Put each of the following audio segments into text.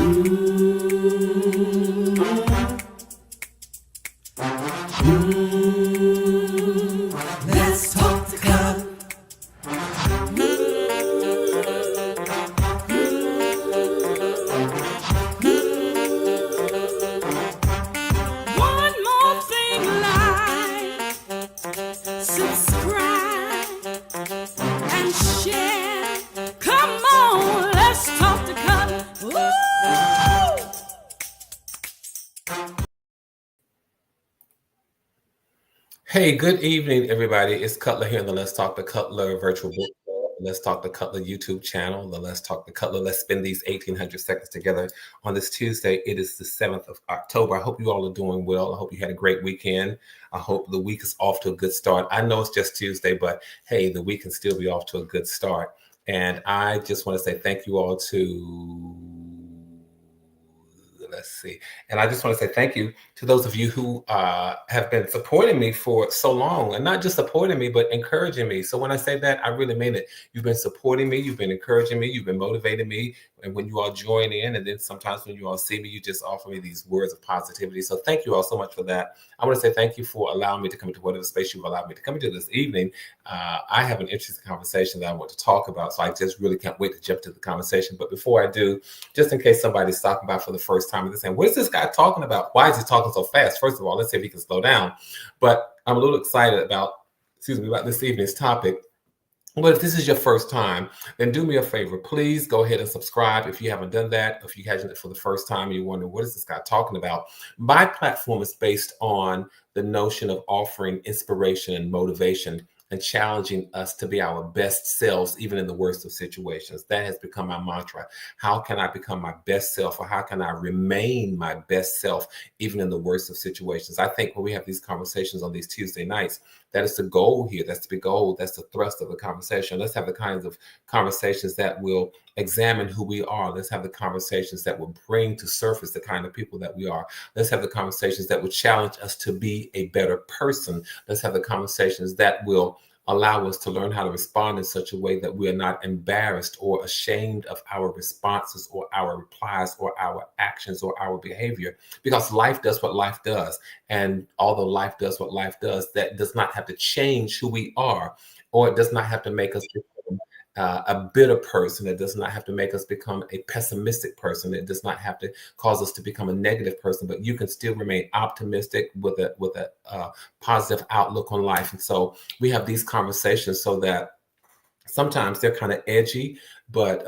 Let's talk the cut. One more thing, like, subscribe and share. Come on, let's talk the cut. Woo! Hey, good evening, everybody. It's Cutler here in the Let's Talk the Cutler virtual book club, Let's Talk the Cutler YouTube channel, the Let's Talk the Cutler. Let's spend these 1800 seconds together on this Tuesday. It is the 7th of October. I hope you all are doing well. I hope you had a great weekend. I hope the week is off to a good start. I know it's just Tuesday, but hey, the week can still be off to a good start. And I just want to say thank you all to, let's see. And I just want to say thank you to those of you who have been supporting me for so long, and not just supporting me, but encouraging me. So when I say that, I really mean it. You've been supporting me, you've been encouraging me, you've been motivating me. And when you all join in, and then sometimes when you all see me, you just offer me these words of positivity. So thank you all so much for that. I want to say thank you for allowing me to come into whatever space you've allowed me to come into this evening. I have an interesting conversation that I want to talk about, so I just really can't wait to jump to the conversation. But before I do, just in case somebody's stopping by for the first time and they're saying, what is this guy talking about? Why is he talking so fast? First of all, let's see if he can slow down. But I'm a little excited about this evening's topic. But if this is your first time, then do me a favor. Please go ahead and subscribe if you haven't done that. If you catching it for the first time and you wonder, what is this guy talking about? My platform is based on the notion of offering inspiration and motivation and challenging us to be our best selves, even in the worst of situations. That has become my mantra. How can I become my best self, or how can I remain my best self, even in the worst of situations? I think when we have these conversations on these Tuesday nights, that is the goal here. That's the goal. That's the thrust of the conversation. Let's have the kinds of conversations that will examine who we are. Let's have the conversations that will bring to surface the kind of people that we are. Let's have the conversations that will challenge us to be a better person. Let's have the conversations that will allow us to learn how to respond in such a way that we are not embarrassed or ashamed of our responses or our replies or our actions or our behavior, because life does what life does. And although life does what life does, that does not have to change who we are, or it does not have to make us become a bitter person. It does not have to make us become a pessimistic person. It does not have to cause us to become a negative person, but you can still remain optimistic with a positive outlook on life. And so we have these conversations so that sometimes they're kind of edgy, but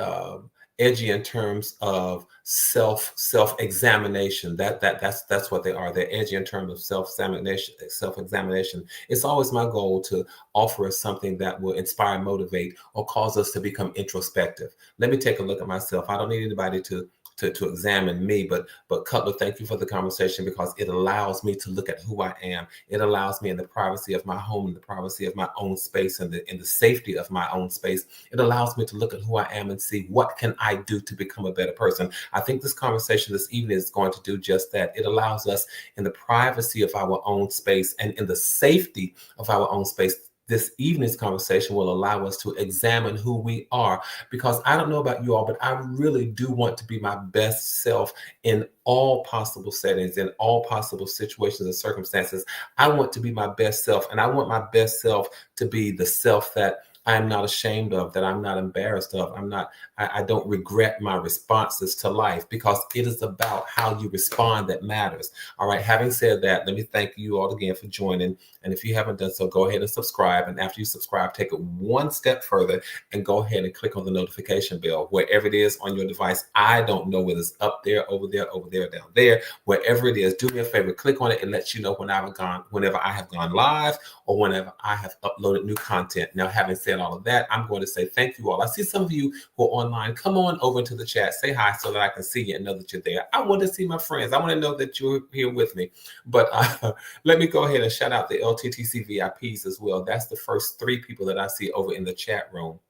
edgy in terms of self-examination. That's what they are. They're edgy in terms of self-examination. It's always my goal to offer us something that will inspire, motivate, or cause us to become introspective. Let me take a look at myself. I don't need anybody to examine me, but Cutler, thank you for the conversation, because it allows me to look at who I am. It allows me, in the privacy of my home, in the privacy of my own space, and in the safety of my own space, it allows me to look at who I am and see what can I do to become a better person. I think this conversation this evening is going to do just that. It allows us, in the privacy of our own space and in the safety of our own space, this evening's conversation will allow us to examine who we are, because I don't know about you all, but I really do want to be my best self in all possible settings, in all possible situations and circumstances. I want to be my best self, and I want my best self to be the self that I am not ashamed of, that I'm not embarrassed of. I don't regret my responses to life, because it is about how you respond that matters. All right. Having said that, let me thank you all again for joining. And if you haven't done so, go ahead and subscribe. And after you subscribe, take it one step further and go ahead and click on the notification bell, wherever it is on your device. I don't know whether it's up there, over there, down there, wherever it is. Do me a favor, click on it. It lets you know whenever I have gone live, or whenever I have uploaded new content. Now, having said all of that, I'm going to say thank you all. I see some of you who are online. Come on over into the chat, say hi, so that I can see you and know that you're there. I want to see my friends. I want to know that you're here with me. But let me go ahead and shout out the LTTC VIPs as well. That's the first 3 people that I see over in the chat room.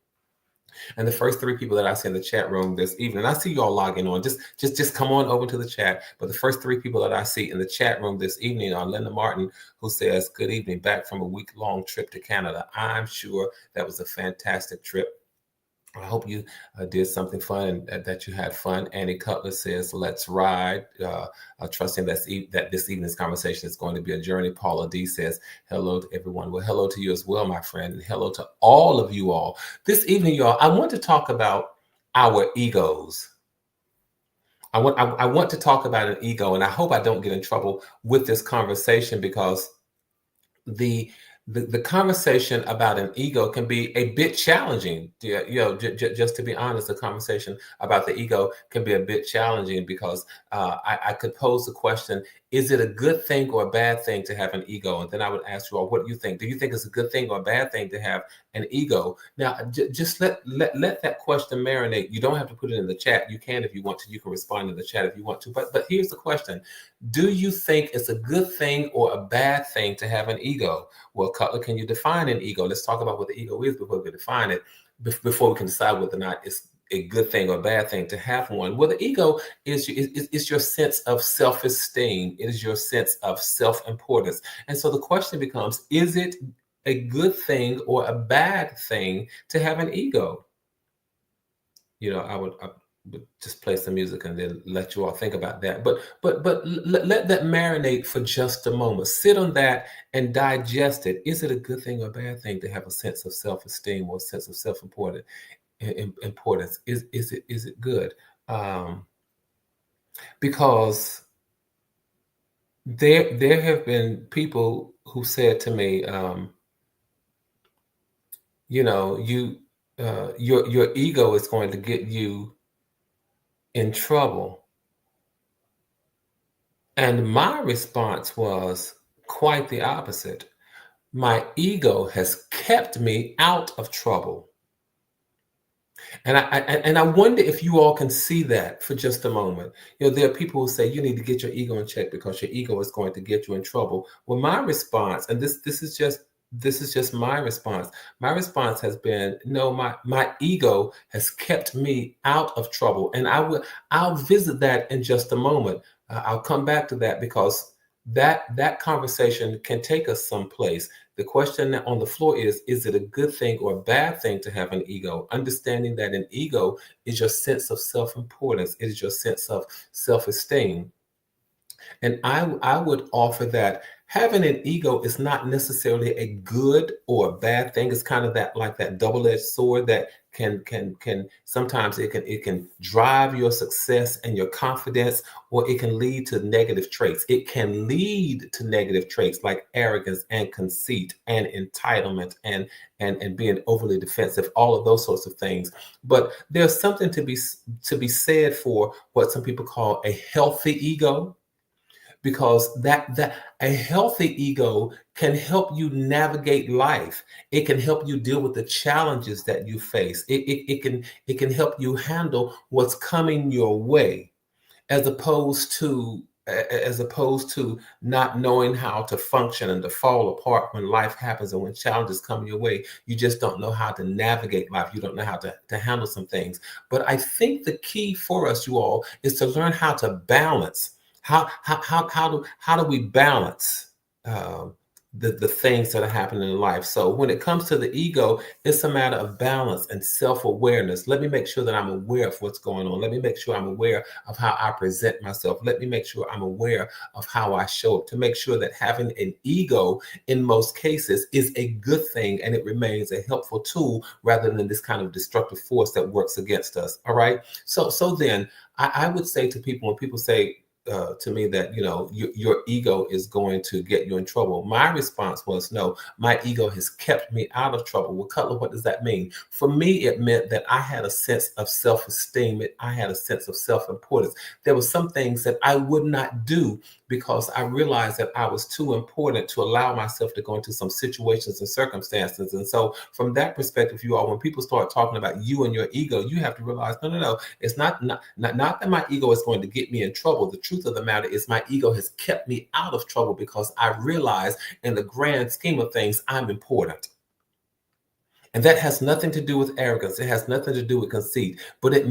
And the first 3 people that I see in the chat room this evening, I see you all logging on. Just come on over to the chat. But the first 3 people that I see in the chat room this evening are Linda Martin, who says, good evening, back from a week-long trip to Canada. I'm sure that was a fantastic trip. I hope you did something fun and that you had fun. Annie Cutler says, "Let's ride." Trusting that this evening's conversation is going to be a journey. Paula D says, "Hello to everyone." Well, hello to you as well, my friend, and hello to all of you all. This evening, y'all, I want to talk about our egos. I want to talk about an ego, and I hope I don't get in trouble with this conversation because the the conversation about an ego can be a bit challenging. Yeah, just to be honest, the conversation about the ego can be a bit challenging because I could pose the question: is it a good thing or a bad thing to have an ego? And then I would ask you all, what do you think? Do you think it's a good thing or a bad thing to have an ego? Now, just let that question marinate. You don't have to put it in the chat. You can if you want to. You can respond in the chat if you want to. But here's the question: do you think it's a good thing or a bad thing to have an ego? Well, Cutler, can you define an ego? Let's talk about what the ego is before we define it, before we can decide whether or not it's a good thing or a bad thing to have one. Well, the ego is your sense of self-esteem. It is your sense of self-importance. And so the question becomes, is it a good thing or a bad thing to have an ego? I would just play some music and then let you all think about that. But let that marinate for just a moment. Sit on that and digest it. Is it a good thing or a bad thing to have a sense of self-esteem or a sense of self-importance? Is it good? Because there have been people who said to me, your ego is going to get you in trouble. And my response was quite the opposite. My ego has kept me out of trouble. And I wonder if you all can see that for just a moment. There are people who say you need to get your ego in check because your ego is going to get you in trouble. Well, my response, and this is just my response. My response has been, no, my ego has kept me out of trouble. And I'll visit that in just a moment. I'll come back to that because that conversation can take us someplace. The question on the floor is it a good thing or a bad thing to have an ego? Understanding that an ego is your sense of self-importance. It is your sense of self-esteem. And I would offer that having an ego is not necessarily a good or a bad thing. It's kind of that double-edged sword that can sometimes it can drive your success and your confidence, or it can lead to negative traits. It can lead to negative traits like arrogance and conceit and entitlement and being overly defensive, all of those sorts of things. But there's something to be said for what some people call a healthy ego. Because that a healthy ego can help you navigate life. It can help you deal with the challenges that you face. It can help you handle what's coming your way, as opposed to not knowing how to function and to fall apart when life happens and when challenges come your way. You just don't know how to navigate life. You don't know how to handle some things. But I think the key for us, you all, is to learn how to balance. How do we balance the things that are happening in life? So when it comes to the ego, it's a matter of balance and self-awareness. Let me make sure that I'm aware of what's going on. Let me make sure I'm aware of how I present myself. Let me make sure I'm aware of how I show up, to make sure that having an ego in most cases is a good thing and it remains a helpful tool rather than this kind of destructive force that works against us. All right. So then I would say to people, when people say, to me that your ego is going to get you in trouble, my response was, no, my ego has kept me out of trouble. Well, Cutler, what does that mean? For me, it meant that I had a sense of self-esteem. I had a sense of self-importance. There were some things that I would not do because I realized that I was too important to allow myself to go into some situations and circumstances. And so from that perspective, you all, when people start talking about you and your ego, you have to realize, no, it's not that my ego is going to get me in trouble. The truth of the matter is my ego has kept me out of trouble because I realize in the grand scheme of things, I'm important. And that has nothing to do with arrogance. It has nothing to do with conceit, but it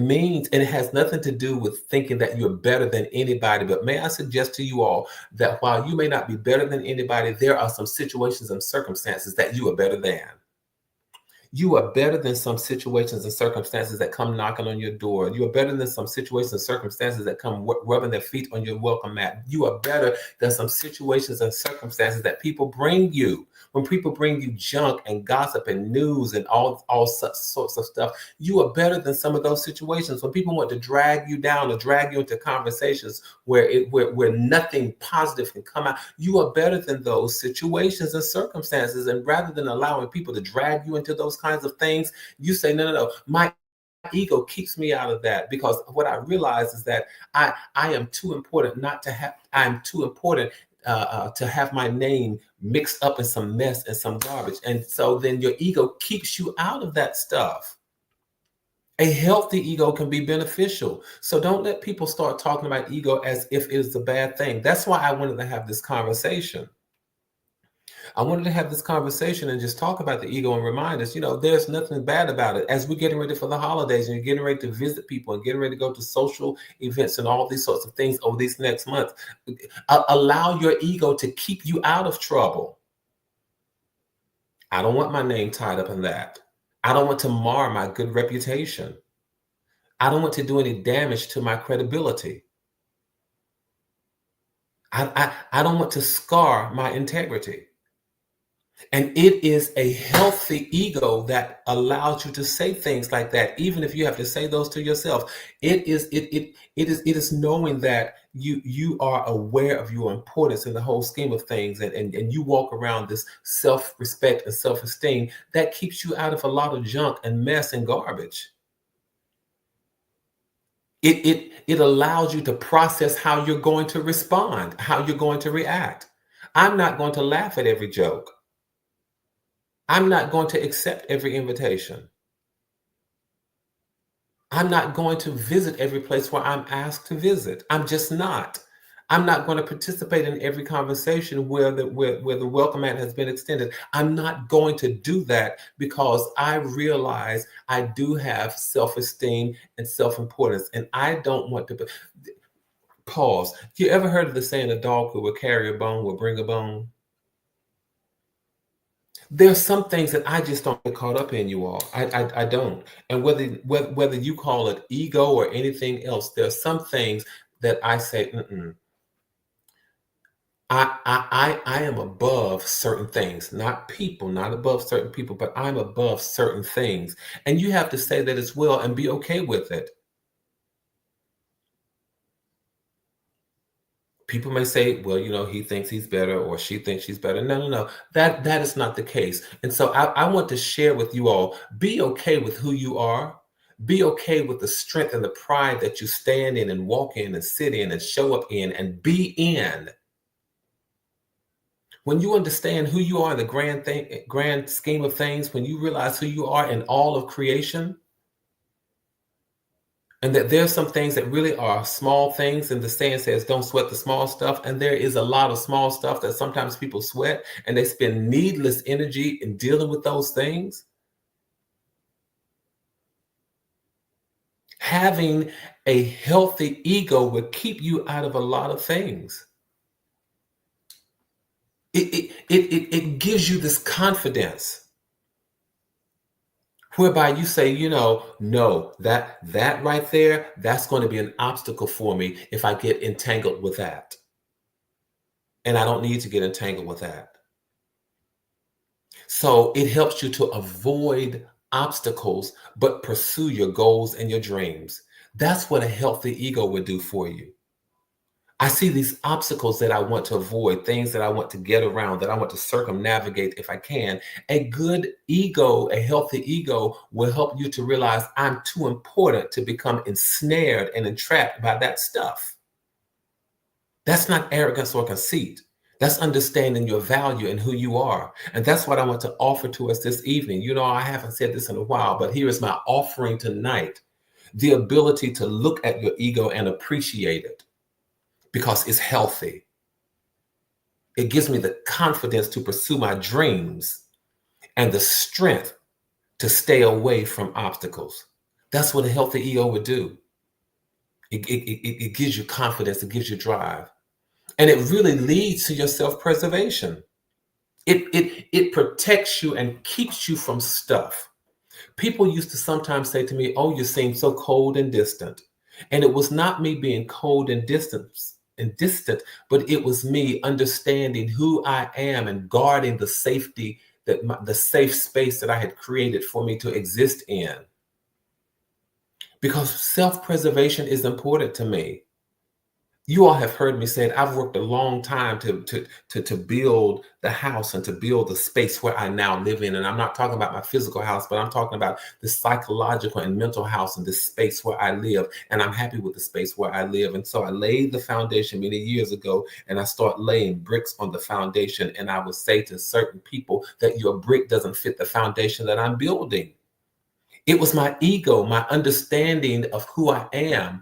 has nothing to do with thinking that you're better than anybody. But may I suggest to you all that while you may not be better than anybody, there are some situations and circumstances that you are better than. You are better than some situations and circumstances that come knocking on your door. You are better than some situations and circumstances that come rubbing their feet on your welcome mat. You are better than some situations and circumstances that people bring you. When people bring you junk and gossip and news and all such sorts of stuff, you are better than some of those situations. When people want to drag you down or drag you into conversations where nothing positive can come out, you are better than those situations and circumstances. And rather than allowing people to drag you into those kinds of things, you say, no, my ego keeps me out of that, because what I realize is that I am too important to have my name mixed up in some mess and some garbage. And so then your ego keeps you out of that stuff. A healthy ego can be beneficial. So don't let people start talking about ego as if it is a bad thing. That's why I wanted to have this conversation. I wanted to have this conversation and just talk about the ego and remind us, there's nothing bad about it. As we're getting ready for the holidays and you're getting ready to visit people and getting ready to go to social events and all these sorts of things over these next months, allow your ego to keep you out of trouble. I don't want my name tied up in that. I don't want to mar my good reputation. I don't want to do any damage to my credibility. I don't want to scar my integrity. And it is a healthy ego that allows you to say things like that, even if you have to say those to yourself. It is knowing that you are aware of your importance in the whole scheme of things, and you walk around this self-respect and self-esteem that keeps you out of a lot of junk and mess and garbage. It allows you to process how you're going to respond, how you're going to react. I'm not going to laugh at every joke. I'm not going to accept every invitation. I'm not going to visit every place where I'm asked to visit. I'm just not. I'm not going to participate in every conversation where the welcome mat has been extended. I'm not going to do that, because I realize I do have self-esteem and self-importance, and I don't want to pause. You ever heard of the saying, a dog who will carry a bone will bring a bone? There's some things that I just don't get caught up in, you all. I don't. And whether you call it ego or anything else, there's some things that I say, I am above certain things, not people, not above certain people, but I'm above certain things. And you have to say that as well and be okay with it. People may say, well, he thinks he's better or she thinks she's better. No. That is not the case. And so I want to share with you all, be okay with who you are. Be okay with the strength and the pride that you stand in and walk in and sit in and show up in and be in. When you understand who you are in the grand scheme of things, when you realize who you are in all of creation, and that there's some things that really are small things, and the saying says, don't sweat the small stuff. And there is a lot of small stuff that sometimes people sweat, and they spend needless energy in dealing with those things. Having a healthy ego will keep you out of a lot of things. It gives you this confidence whereby you say, no, that right there, that's going to be an obstacle for me if I get entangled with that. And I don't need to get entangled with that. So it helps you to avoid obstacles, but pursue your goals and your dreams. That's what a healthy ego would do for you. I see these obstacles that I want to avoid, things that I want to get around, that I want to circumnavigate if I can. A good ego, a healthy ego, will help you to realize I'm too important to become ensnared and entrapped by that stuff. That's not arrogance or conceit. That's understanding your value and who you are. And that's what I want to offer to us this evening. I haven't said this in a while, but here is my offering tonight. The ability to look at your ego and appreciate it, because it's healthy. It gives me the confidence to pursue my dreams and the strength to stay away from obstacles. That's what a healthy ego would do. It gives you confidence, it gives you drive. And it really leads to your self-preservation. It protects you and keeps you from stuff. People used to sometimes say to me, "Oh, you seem so cold and distant." And it was not me being cold and distant, but it was me understanding who I am and guarding the safety the safe space that I had created for me to exist in. Because self-preservation is important to me. You all have heard me say it. I've worked a long time to build the house and to build the space where I now live in. And I'm not talking about my physical house, but I'm talking about the psychological and mental house and this space where I live. And I'm happy with the space where I live. And so I laid the foundation many years ago, and I start laying bricks on the foundation. And I would say to certain people that your brick doesn't fit the foundation that I'm building. It was my ego, my understanding of who I am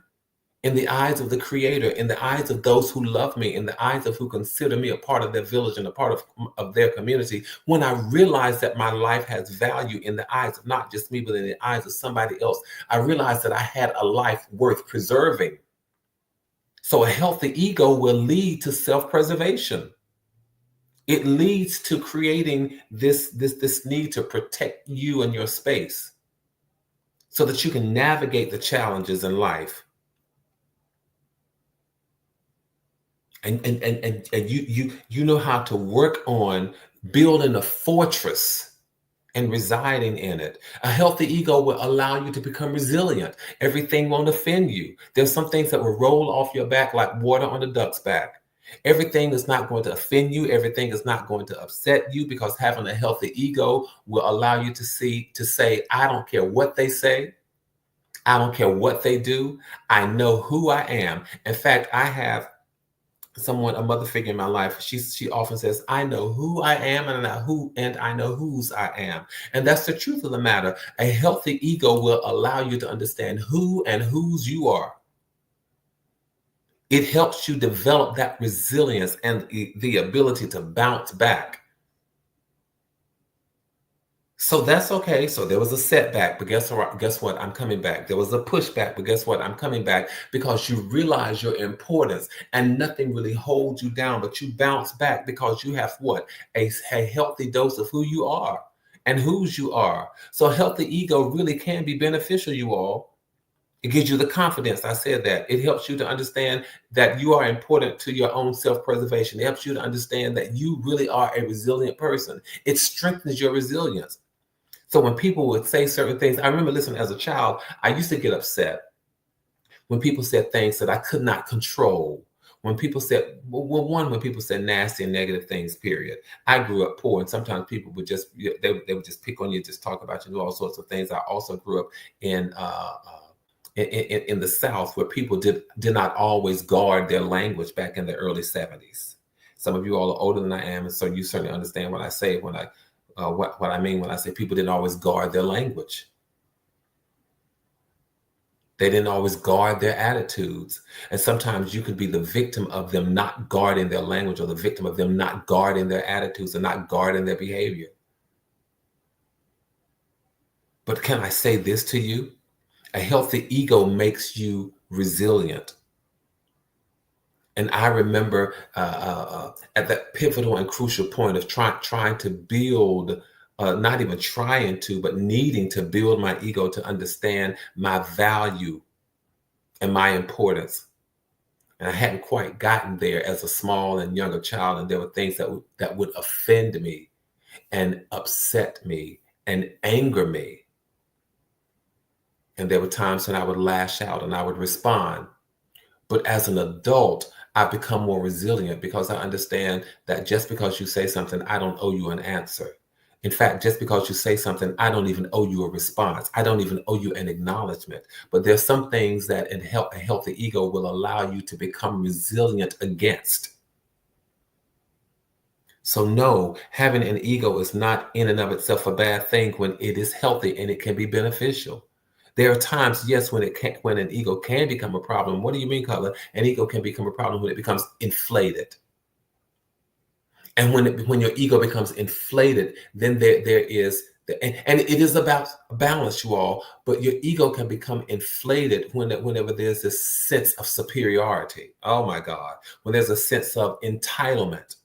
in the eyes of the Creator, in the eyes of those who love me, in the eyes of who consider me a part of their village and a part of their community. When I realized that my life has value in the eyes of not just me, but in the eyes of somebody else, I realized that I had a life worth preserving. So a healthy ego will lead to self-preservation. It leads to creating this need to protect you and your space so that you can navigate the challenges in life. And you know how to work on building a fortress and residing in it. A healthy ego will allow you to become resilient. Everything won't offend you. There's some things that will roll off your back like water on a duck's back. Everything is not going to offend you. Everything is not going to upset you, because having a healthy ego will allow you to say, I don't care what they say. I don't care what they do. I know who I am. In fact, I have a mother figure in my life. She often says, I know who I am, and I know whose I am. And that's the truth of the matter. A healthy ego will allow you to understand who and whose you are. It helps you develop that resilience and the ability to bounce back. So that's okay. So there was a setback, but guess what? I'm coming back. There was a pushback, but guess what? I'm coming back, because you realize your importance and nothing really holds you down, but you bounce back because you have what? A healthy dose of who you are and whose you are. So a healthy ego really can be beneficial, you all. It gives you the confidence. I said that. It helps you to understand that you are important to your own self-preservation. It helps you to understand that you really are a resilient person. It strengthens your resilience. So when people would say certain things, I remember listening as a child, I used to get upset when people said things that I could not control. When people said, when people said nasty and negative things, period. I grew up poor, and sometimes people would they would just pick on you, just talk about you, do all sorts of things. I also grew up in the South, where people did not always guard their language back in the early 70s. Some of you all are older than I am, and so you certainly understand what I say when what I mean when I say people didn't always guard their language. They didn't always guard their attitudes. And sometimes you could be the victim of them not guarding their language, or the victim of them not guarding their attitudes and not guarding their behavior. But can I say this to you? A healthy ego makes you resilient. And I remember at that pivotal and crucial point of trying to build, not even trying to, but needing to build my ego to understand my value and my importance. And I hadn't quite gotten there as a small and younger child. And there were things that would offend me and upset me and anger me. And there were times when I would lash out and I would respond. But as an adult, I've become more resilient, because I understand that just because you say something, I don't owe you an answer. In fact, just because you say something, I don't even owe you a response. I don't even owe you an acknowledgement. But there's some things that a healthy ego will allow you to become resilient against. So no, having an ego is not in and of itself a bad thing when it is healthy and it can be beneficial. There are times, yes, when an ego can become a problem. What do you mean, Color? An ego can become a problem when it becomes inflated. And when your ego becomes inflated, then there is, and it is about balance, you all, but your ego can become inflated whenever there's this sense of superiority. Oh my God. When there's a sense of entitlement.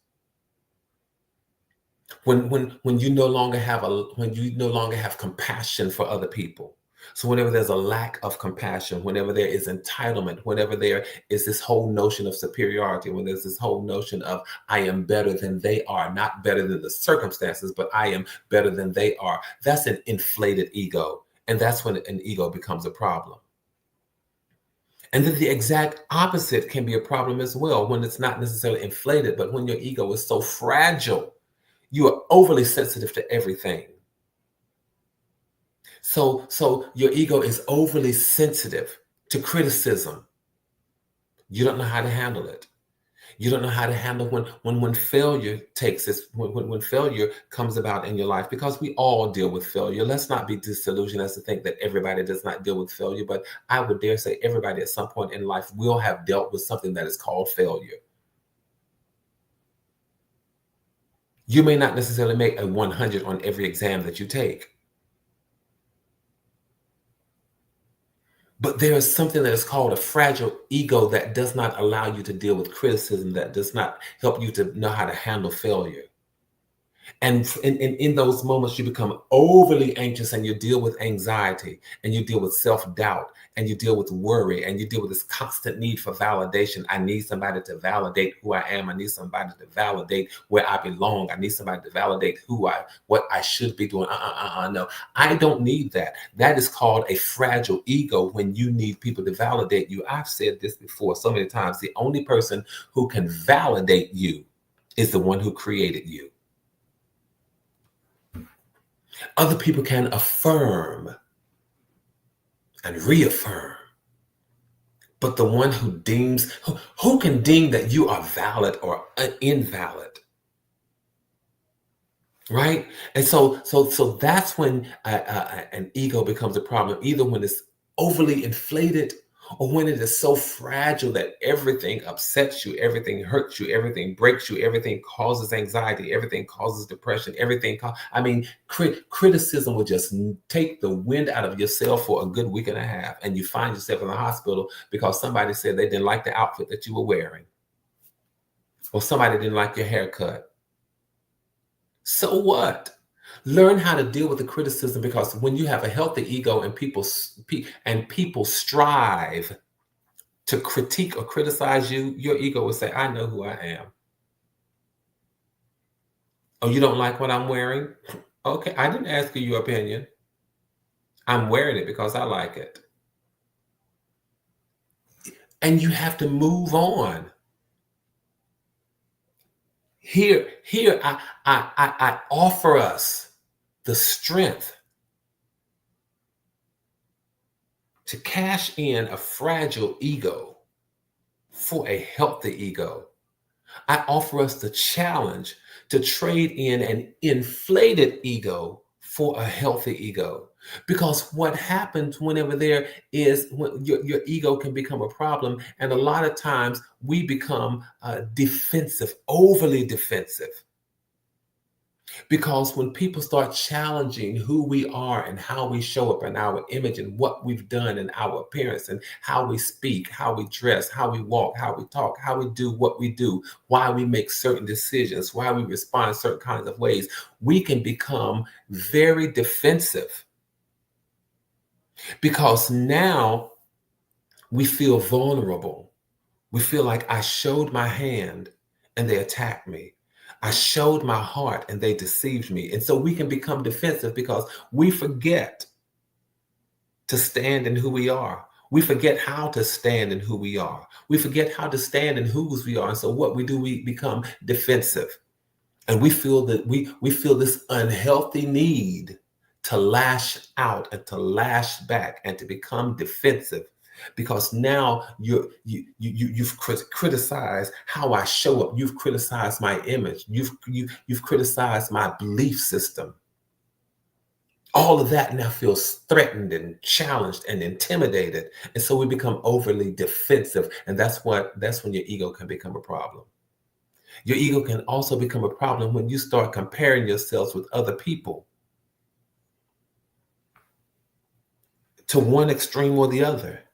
When you no longer have compassion for other people. So whenever there's a lack of compassion, whenever there is entitlement, whenever there is this whole notion of superiority, when there's this whole notion of I am better than they are, not better than the circumstances, but I am better than they are, that's an inflated ego. And that's when an ego becomes a problem. And then the exact opposite can be a problem as well, when it's not necessarily inflated, but when your ego is so fragile, you are overly sensitive to everything. So your ego is overly sensitive to criticism. You don't know how to handle it. You don't know how to handle when failure takes its, when failure comes about in your life, because we all deal with failure. Let's not be disillusioned as to think that everybody does not deal with failure, but I would dare say everybody at some point in life will have dealt with something that is called failure. You may not necessarily make a 100 on every exam that you take, but there is something that is called a fragile ego that does not allow you to deal with criticism, that does not help you to know how to handle failure. And in those moments, you become overly anxious, and you deal with anxiety, and you deal with self-doubt, and you deal with worry, and you deal with this constant need for validation. I need somebody to validate who I am. I need somebody to validate where I belong. I need somebody to validate what I should be doing. No, I don't need that. That is called a fragile ego, when you need people to validate you. I've said this before so many times. The only person who can validate you is the one who created you. Other people can affirm and reaffirm, but the one who can deem that you are valid or invalid, right? And so that's when an ego becomes a problem, either when it's overly inflated, or when it is so fragile that everything upsets you, everything hurts you, everything breaks you, everything causes anxiety, everything causes depression, criticism will just take the wind out of your sail for a good week and a half, and you find yourself in the hospital because somebody said they didn't like the outfit that you were wearing, or somebody didn't like your haircut. So what? Learn how to deal with the criticism, because when you have a healthy ego and people strive to critique or criticize you, your ego will say, I know who I am. Oh, you don't like what I'm wearing? Okay, I didn't ask you your opinion. I'm wearing it because I like it. And you have to move on. Here, I offer us the strength to cash in a fragile ego for a healthy ego. I offer us the challenge to trade in an inflated ego for a healthy ego. Because what happens whenever when your ego can become a problem, and a lot of times we become defensive, overly defensive. Because when people start challenging who we are and how we show up in our image and what we've done and our appearance and how we speak, how we dress, how we walk, how we talk, how we do what we do, why we make certain decisions, why we respond certain kinds of ways, we can become very defensive. Because now we feel vulnerable. We feel like I showed my hand and they attacked me. I showed my heart and they deceived me. And so we can become defensive because we forget to stand in who we are. We forget how to stand in who we are. We forget how to stand in whose we are. And so what we do, we become defensive. And we feel that we feel this unhealthy need to lash out and to lash back and to become defensive. Because now you've criticized how I show up. You've criticized my image. You've criticized my belief system. All of that now feels threatened and challenged and intimidated, and so we become overly defensive. And that's when your ego can become a problem. Your ego can also become a problem when you start comparing yourselves with other people, to one extreme or the other.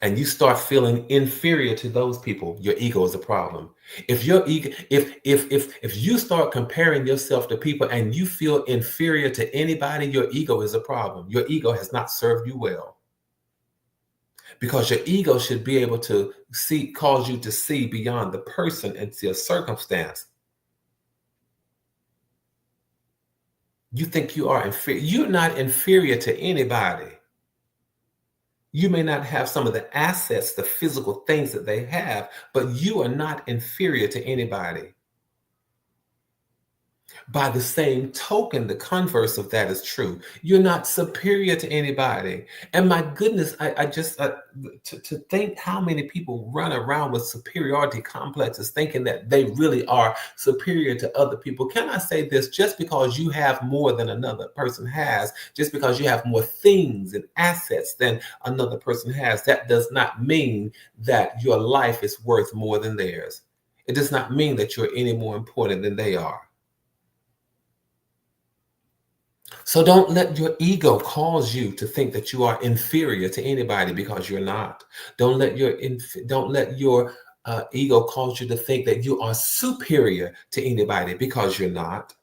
and you start feeling inferior to those people, your ego is a problem. If your ego, if you start comparing yourself to people and you feel inferior to anybody, your ego is a problem. Your ego has not served you well, because your ego should be able to see, cause you to see beyond the person and see a circumstance. You think you are inferior. You're not inferior to anybody. You may not have some of the assets, the physical things that they have, but you are not inferior to anybody. By the same token, the converse of that is true. You're not superior to anybody. And my goodness, I just, to think how many people run around with superiority complexes thinking that they really are superior to other people. Can I say this? Just because you have more than another person has, just because you have more things and assets than another person has, that does not mean that your life is worth more than theirs. It does not mean that you're any more important than they are. So don't let your ego cause you to think that you are inferior to anybody, because you're not. Don't let your ego cause you to think that you are superior to anybody, because you're not.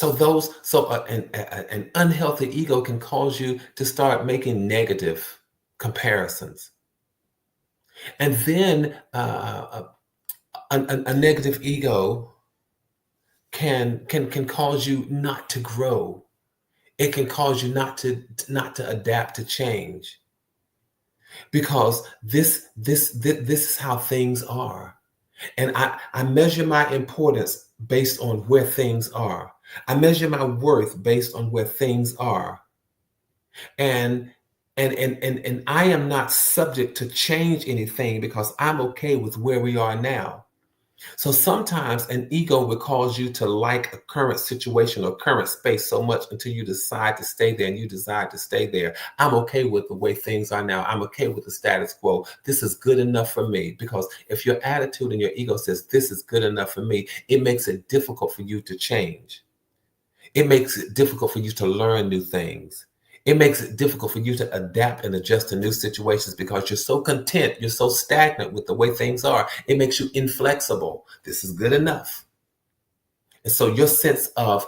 An unhealthy ego can cause you to start making negative comparisons, and then a negative ego can cause you not to grow. It can cause you not to adapt to change, because this is how things are. And I measure my importance based on where things are. I measure my worth based on where things are. And I am not subject to change anything, because I'm okay with where we are now. So sometimes an ego will cause you to like a current situation or current space so much until you decide to stay there, and you decide to stay there. I'm okay with the way things are now. I'm okay with the status quo. This is good enough for me. Because if your attitude and your ego says this is good enough for me, it makes it difficult for you to change. It makes it difficult for you to learn new things. It makes it difficult for you to adapt and adjust to new situations, because you're so content, you're so stagnant with the way things are. It makes you inflexible. This is good enough. And so your sense of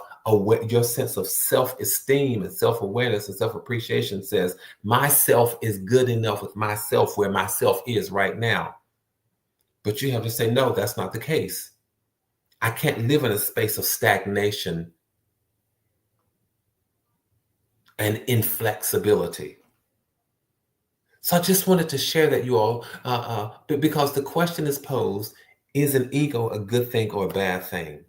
self-esteem and self-awareness and self-appreciation says, myself is good enough with myself where myself is right now. But you have to say, no, that's not the case. I can't live in a space of stagnation and inflexibility. So I just wanted to share that, you all, because the question is posed, is an ego a good thing or a bad thing?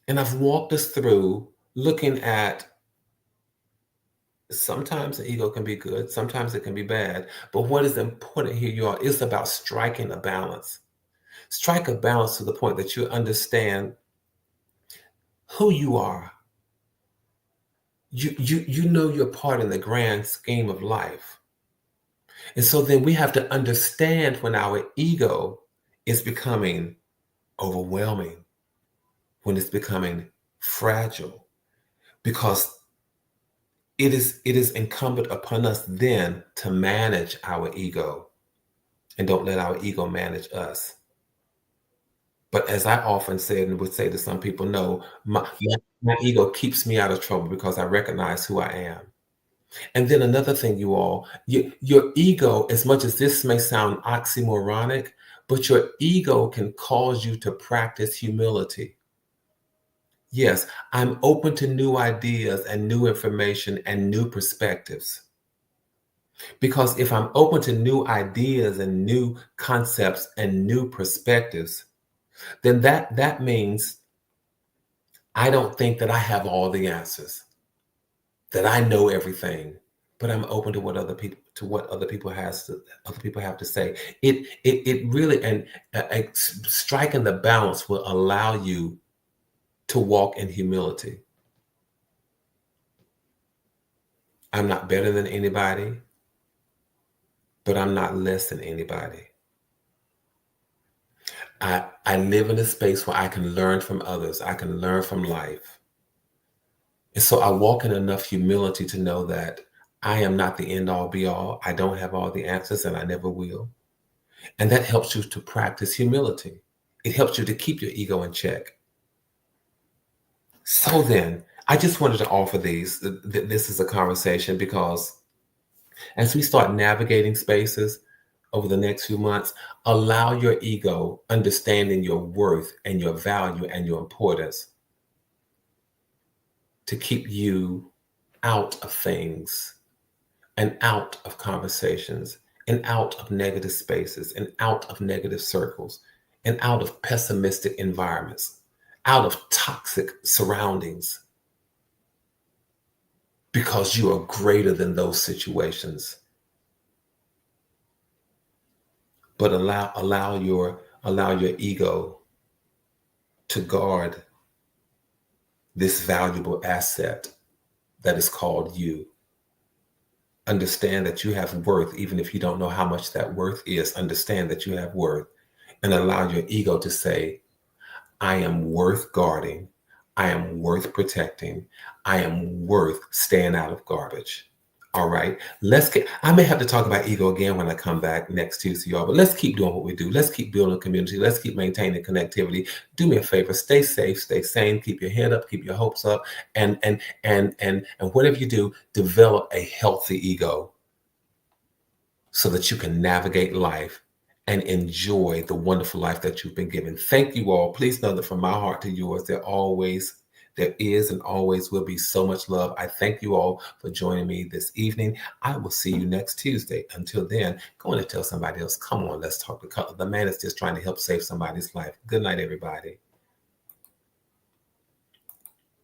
And I've walked us through looking at, sometimes the ego can be good, sometimes it can be bad. But what is important here, you all, is about striking a balance. Strike a balance to the point that you understand who you are. You know your part in the grand scheme of life. And so then we have to understand when our ego is becoming overwhelming, when it's becoming fragile, because it is incumbent upon us then to manage our ego, and don't let our ego manage us. But as I often said and would say to some people, no, my ego keeps me out of trouble because I recognize who I am. And then another thing, you all, your ego, as much as this may sound oxymoronic, but your ego can cause you to practice humility. Yes, I'm open to new ideas and new information and new perspectives. Because if I'm open to new ideas and new concepts and new perspectives, then that means I don't think that I have all the answers, that I know everything, but I'm open to what other people have to say. It really, and striking the balance will allow you to walk in humility. I'm not better than anybody, but I'm not less than anybody. I live in a space where I can learn from others. I can learn from life. And so I walk in enough humility to know that I am not the end all be all. I don't have all the answers and I never will. And that helps you to practice humility. It helps you to keep your ego in check. So then, I just wanted to offer these. This is a conversation because as we start navigating spaces over the next few months, allow your ego understanding your worth and your value and your importance to keep you out of things and out of conversations and out of negative spaces and out of negative circles and out of pessimistic environments, out of toxic surroundings, because you are greater than those situations. But allow your ego to guard this valuable asset that is called you. Understand that you have worth, even if you don't know how much that worth is. Understand that you have worth, and allow your ego to say, I am worth guarding. I am worth protecting. I am worth staying out of garbage. All right. I may have to talk about ego again when I come back next Tuesday, y'all, but let's keep doing what we do. Let's keep building community. Let's keep maintaining connectivity. Do me a favor, stay safe, stay sane, keep your head up, keep your hopes up, and whatever you do, develop a healthy ego so that you can navigate life and enjoy the wonderful life that you've been given. Thank you all. Please know that from my heart to yours, there is and always will be so much love. I thank you all for joining me this evening. I will see you next Tuesday. Until then, go on and tell somebody else, come on, let's talk to Cutler. The man is just trying to help save somebody's life. Good night, everybody.